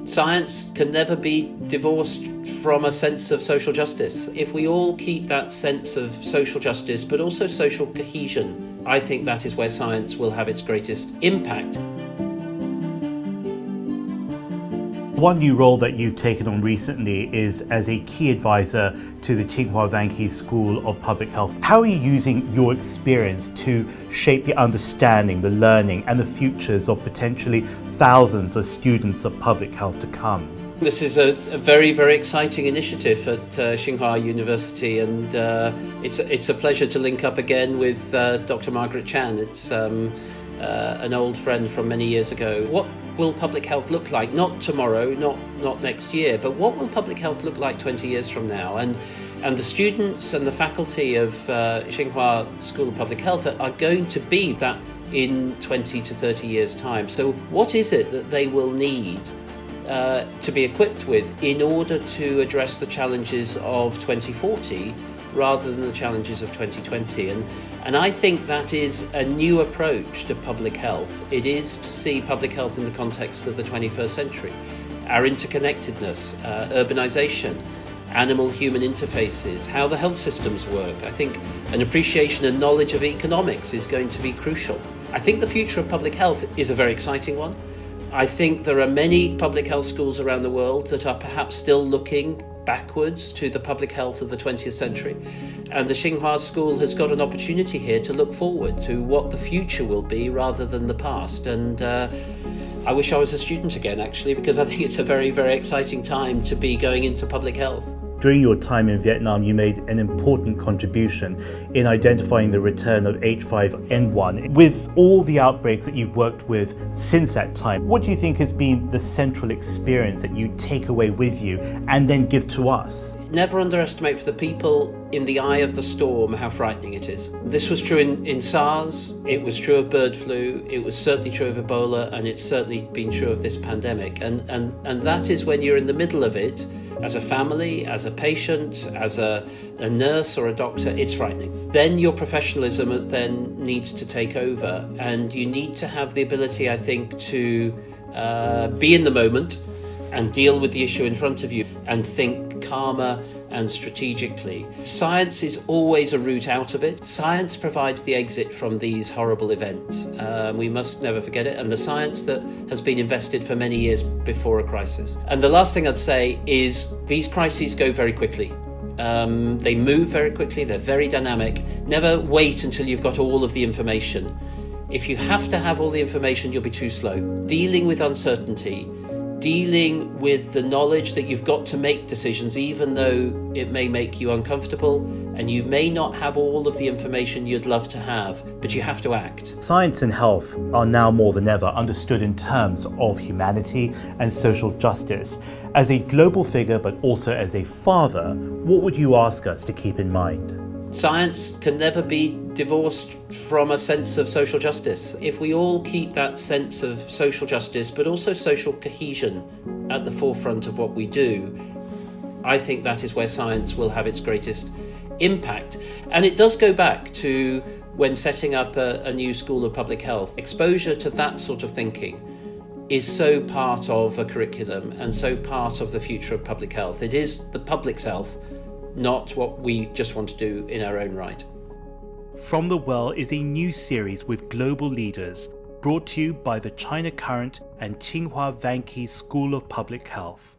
Science can never be divorced from a sense of social justice. If we all keep that sense of social justice, but also social cohesion, I think that is where science will have its greatest impact. One new role that you've taken on recently is as a key advisor to the Tsinghua Vanke School of Public Health. How are you using your experience to shape the understanding, the learning and the futures of potentially thousands of students of public health to come? This is a very, very exciting initiative at Tsinghua University, and it's a pleasure to link up again with Dr. Margaret Chan. It's an old friend from many years ago. What will public health look like? Not tomorrow, not next year, but what will public health look like 20 years from now? And the students and the faculty of Tsinghua School of Public Health are going to be that in 20 to 30 years' time. So what is it that they will need to be equipped with in order to address the challenges of 2040 rather than the challenges of 2020? And I think that is a new approach to public health. It is to see public health in the context of the 21st century. Our interconnectedness, urbanization, animal-human interfaces, how the health systems work. I think an appreciation and knowledge of economics is going to be crucial. I think the future of public health is a very exciting one. I think there are many public health schools around the world that are perhaps still looking backwards to the public health of the 20th century. And the Tsinghua School has got an opportunity here to look forward to what the future will be rather than the past. And I wish I was a student again, actually, because I think it's a very, very exciting time to be going into public health. During your time in Vietnam, you made an important contribution in identifying the return of H5N1. With all the outbreaks that you've worked with since that time, what do you think has been the central experience that you take away with you and then give to us? Never underestimate for the people in the eye of the storm how frightening it is. This was true in SARS, it was true of bird flu, it was certainly true of Ebola, and it's certainly been true of this pandemic. And that is when you're in the middle of it, as a family, as a patient, as a nurse or a doctor, it's frightening. Then your professionalism then needs to take over, and you need to have the ability, I think, to be in the moment and deal with the issue in front of you and think calmer and strategically. Science is always a route out of it. Science provides the exit from these horrible events. We must never forget it, and the science that has been invested for many years before a crisis. And the last thing I'd say is these crises go very quickly. They move very quickly, they're very dynamic. Never wait until you've got all of the information. If you have to have all the information, you'll be too slow. Dealing with uncertainty, dealing with the knowledge that you've got to make decisions even though it may make you uncomfortable and you may not have all of the information you'd love to have, but you have to act. Science and health are now more than ever understood in terms of humanity and social justice. As a global figure, but also as a father, what would you ask us to keep in mind? Science can never be divorced from a sense of social justice. If we all keep that sense of social justice, but also social cohesion at the forefront of what we do, I think that is where science will have its greatest impact. And it does go back to when setting up a new school of public health. Exposure to that sort of thinking is so part of a curriculum and so part of the future of public health. It is the public's health, not what we just want to do in our own right. From the Well is a new series with global leaders, brought to you by the China Current and Tsinghua Vanke School of Public Health.